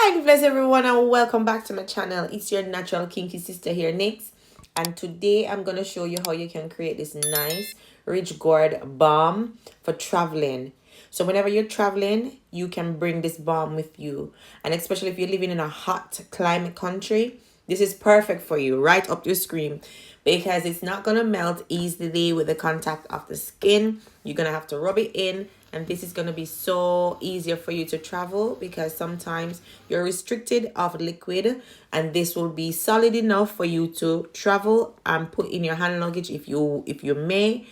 Hi, bless everyone, and welcome back to my channel. It's your natural kinky sister here, Nix, and today I'm gonna show you how you can create this nice ridge gourd balm for traveling. So whenever you're traveling, you can bring this balm with you, and especially if you're living in a hot climate country, this is perfect for you, right up your screen, because it's not gonna melt easily with the contact of the skin. You're gonna have to rub it in, and this is gonna be so easier for you to travel because sometimes you're restricted of liquid, and this will be solid enough for you to travel and put in your hand luggage if you may,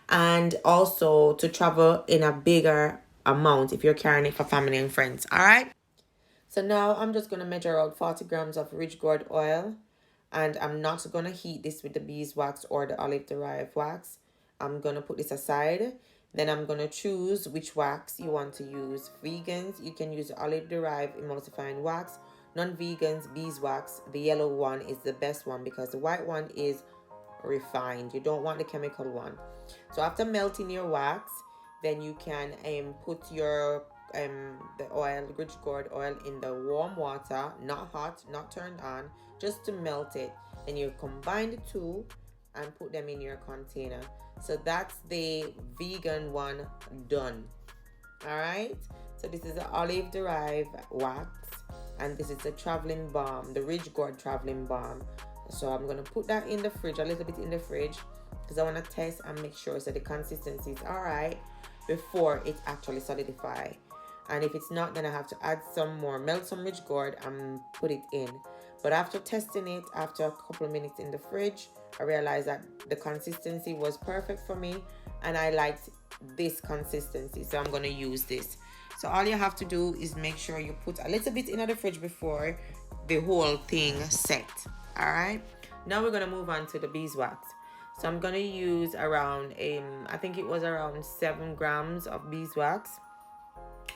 and also to travel in a bigger amount if you're carrying it for family and friends. All right. So now I'm just going to measure out 40 grams of rich gourd oil, and I'm not going to heat this with the beeswax or the olive derived wax. I'm going to put this aside. Then I'm going to choose which wax you want to use. Vegans, you can use olive derived emulsifying wax. Non-vegans, beeswax. The yellow one is the best one because the white one is refined. You don't want the chemical one. So after melting your wax, then you can put your the oil, rich gourd oil, in the warm water, not hot, not turned on, just to melt it. Then you combine the two and put them in your container. So that's the vegan one done. All right. So this is the olive derived wax, and this is the traveling balm, the ridge gourd traveling balm. So I'm gonna put that in the fridge, a little bit in the fridge, because I want to test and make sure so the consistency is all right before it actually solidify. And if it's not, then I have to add some more, melt some rich gourd and put it in. But after testing it, after a couple of minutes in the fridge, I realized that the consistency was perfect for me, and I liked this consistency, so I'm gonna use this. So all you have to do is make sure you put a little bit in the fridge before the whole thing set. All right, now we're gonna move on to the beeswax. So I'm gonna use around I think it was around 7 grams of beeswax,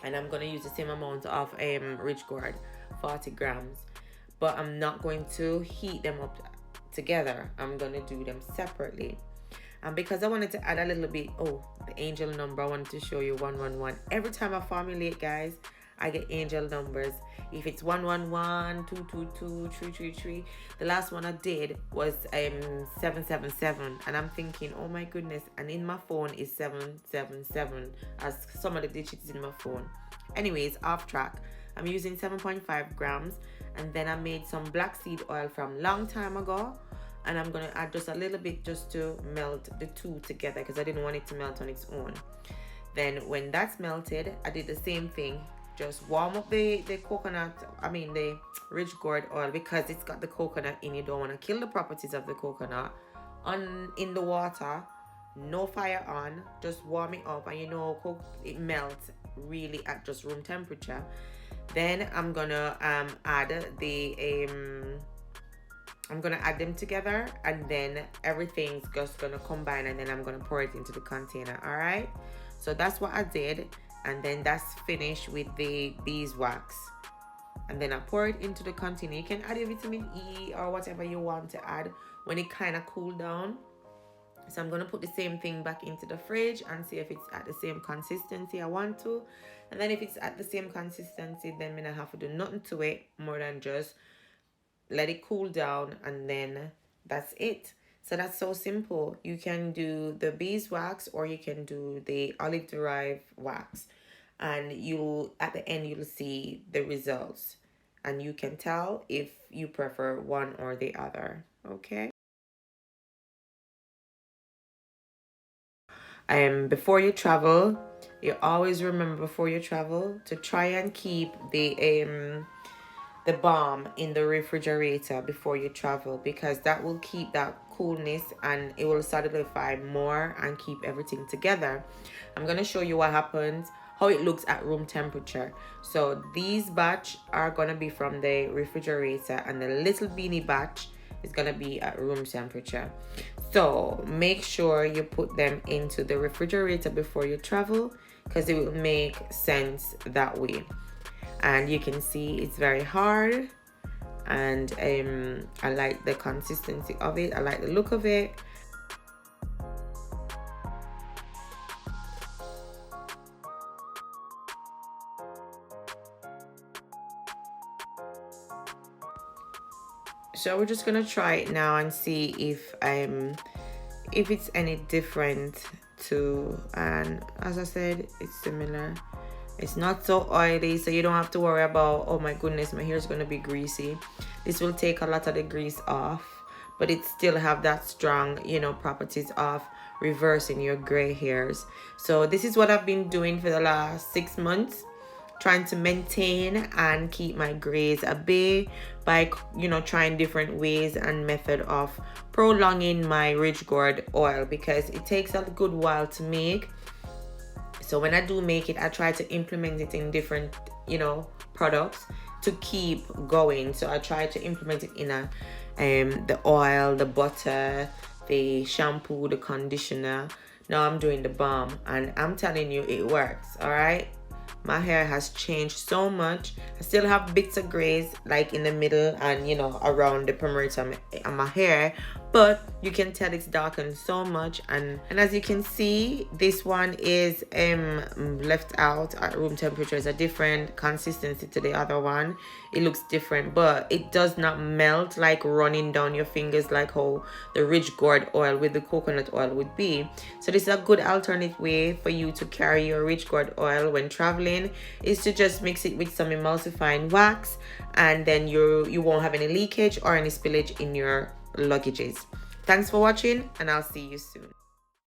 and I'm gonna use the same amount of rich gourd, 40 grams, but I'm not going to heat them up together. I'm gonna do them separately. And because I wanted to add a little bit, the angel number, I wanted to show you 111. Every time I formulate, guys, I get angel numbers. If it's 111, 222, 333. The last one I did was 777, and I'm thinking, oh my goodness, and in my phone is 777 as some of the digits in my phone. Anyways, off track. I'm using 7.5 grams, and then I made some black seed oil from long time ago, and I'm gonna add just a little bit just to melt the two together because I didn't want it to melt on its own. Then when that's melted, I did the same thing. Just warm up the coconut, the rich gourd oil, because it's got the coconut in. You don't want to kill the properties of the coconut in the water. No fire on, just warm it up, and it melts really at just room temperature. Then I'm gonna add I'm gonna add them together, and then everything's just gonna combine, and then I'm gonna pour it into the container. All right, so that's what I did, and then that's finished with the beeswax, and then I pour it into the container. You can add your vitamin E or whatever you want to add when it kind of cool down. So I'm gonna put the same thing back into the fridge and see if it's at the same consistency I want to, and then if it's at the same consistency, then I'm gonna have to do nothing to it more than just let it cool down, and then that's it. So that's so simple. You can do the beeswax or you can do the olive derived wax, and you at the end you'll see the results, and you can tell if you prefer one or the other. Okay. Before you travel, you always remember before you travel to try and keep the balm in the refrigerator before you travel, because that will keep that coolness and it will solidify more and keep everything together. I'm going to show you what happens, how it looks at room temperature. So these batch are going to be from the refrigerator, and the little beanie batch is going to be at room temperature. So make sure you put them into the refrigerator before you travel, because it will make sense that way. And you can see it's very hard, and I like the consistency of it. I like the look of it. So we're just gonna try it now and see if it's any different to, and as I said, it's similar. It's not so oily, so you don't have to worry about, oh my goodness, my hair is going to be greasy. This will take a lot of the grease off, but it still have that strong, you know, properties of reversing your gray hairs. So this is what I've been doing for the last 6 months, trying to maintain and keep my grays at bay by, you know, trying different ways and method of prolonging my ridge gourd oil, because it takes a good while to make. So when I do make it, I try to implement it in different, you know, products to keep going. So I try to implement it in the oil, the butter, the shampoo, the conditioner. Now I'm doing the balm, and I'm telling you, it works. All right. My hair has changed so much. I still have bits of grays like in the middle and, you know, around the perimeter of my hair, but you can tell it's darkened so much. And as you can see, this one is left out at room temperature. Is a different consistency to the other one. It looks different, but it does not melt like running down your fingers like how the ridge gourd oil with the coconut oil would be. So this is a good alternate way for you to carry your ridge gourd oil when traveling, is to just mix it with some emulsifying wax, and then you won't have any leakage or any spillage in your luggages. Thanks for watching, and I'll see you soon.